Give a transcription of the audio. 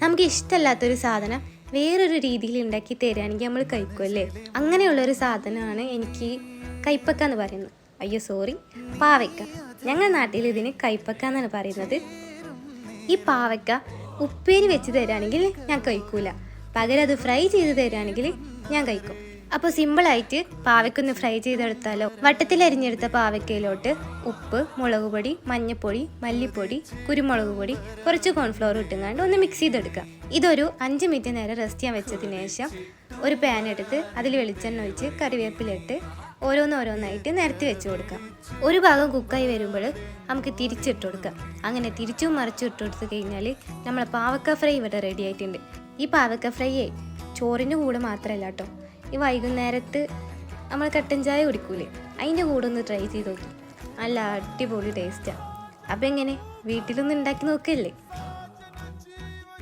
നമുക്ക് ഇഷ്ടമല്ലാത്തൊരു സാധനം വേറൊരു രീതിയിൽ ഉണ്ടാക്കി തരികയാണെങ്കിൽ നമ്മൾ കഴിക്കുമല്ലേ. അങ്ങനെയുള്ളൊരു സാധനമാണ് എനിക്ക് കൈപ്പക്ക എന്ന് പറയുന്നത്. അയ്യോ സോറി, പാവയ്ക്ക. ഞങ്ങളുടെ നാട്ടിൽ ഇതിന് കൈപ്പക്ക എന്നാണ് പറയുന്നത്. ഈ പാവയ്ക്ക ഉപ്പേരി വെച്ച് തരികയാണെങ്കിൽ ഞാൻ കഴിക്കൂല, പകരം അത് ഫ്രൈ ചെയ്ത് തരികയാണെങ്കിൽ ഞാൻ കഴിക്കും. അപ്പോൾ സിമ്പിളായിട്ട് പാവയ്ക്കൊന്ന് ഫ്രൈ ചെയ്തെടുത്താലോ. വട്ടത്തിൽ അരിഞ്ഞെടുത്ത പാവയ്ക്കയിലോട്ട് ഉപ്പ്, മുളക് പൊടി, മഞ്ഞൾപ്പൊടി, മല്ലിപ്പൊടി, കുരുമുളക് പൊടി, കുറച്ച് കോൺഫ്ലവർ ഇട്ടുകൊണ്ട് ഒന്ന് മിക്സ് ചെയ്തെടുക്കാം. ഇതൊരു 5 മിനിറ്റ് നേരം റെസ്റ്റ് ചെയ്യാൻ വെച്ചതിന് ശേഷം ഒരു പാൻ എടുത്ത് അതിൽ വെളിച്ചെണ്ണ ഒഴിച്ച് കറിവേപ്പിലിട്ട് ഓരോന്നായിട്ട് നിരത്തി വെച്ച് കൊടുക്കാം. ഒരു ഭാഗം കുക്കായി വരുമ്പോൾ നമുക്ക് തിരിച്ചിട്ട് കൊടുക്കാം. അങ്ങനെ തിരിച്ചും മറിച്ചും ഇട്ട് കൊടുത്ത് കഴിഞ്ഞാൽ നമ്മളെ പാവക്ക ഫ്രൈ ഇവിടെ റെഡി ആയിട്ടുണ്ട്. ഈ പാവക്ക ഫ്രൈയെ ചോറിൻ്റെ കൂടെ മാത്രമല്ല കേട്ടോ, ഈ വൈകുന്നേരത്ത് നമ്മൾ കട്ടൻ ചായ കുടിക്കൂലേ, അതിൻ്റെ കൂടെ ഒന്ന് ട്രൈ ചെയ്ത് നോക്കി. നല്ല അടിപൊളി ടേസ്റ്റാണ്. അപ്പോൾ എങ്ങനെ, വീട്ടിലൊന്ന് ഉണ്ടാക്കി നോക്കല്ലേ?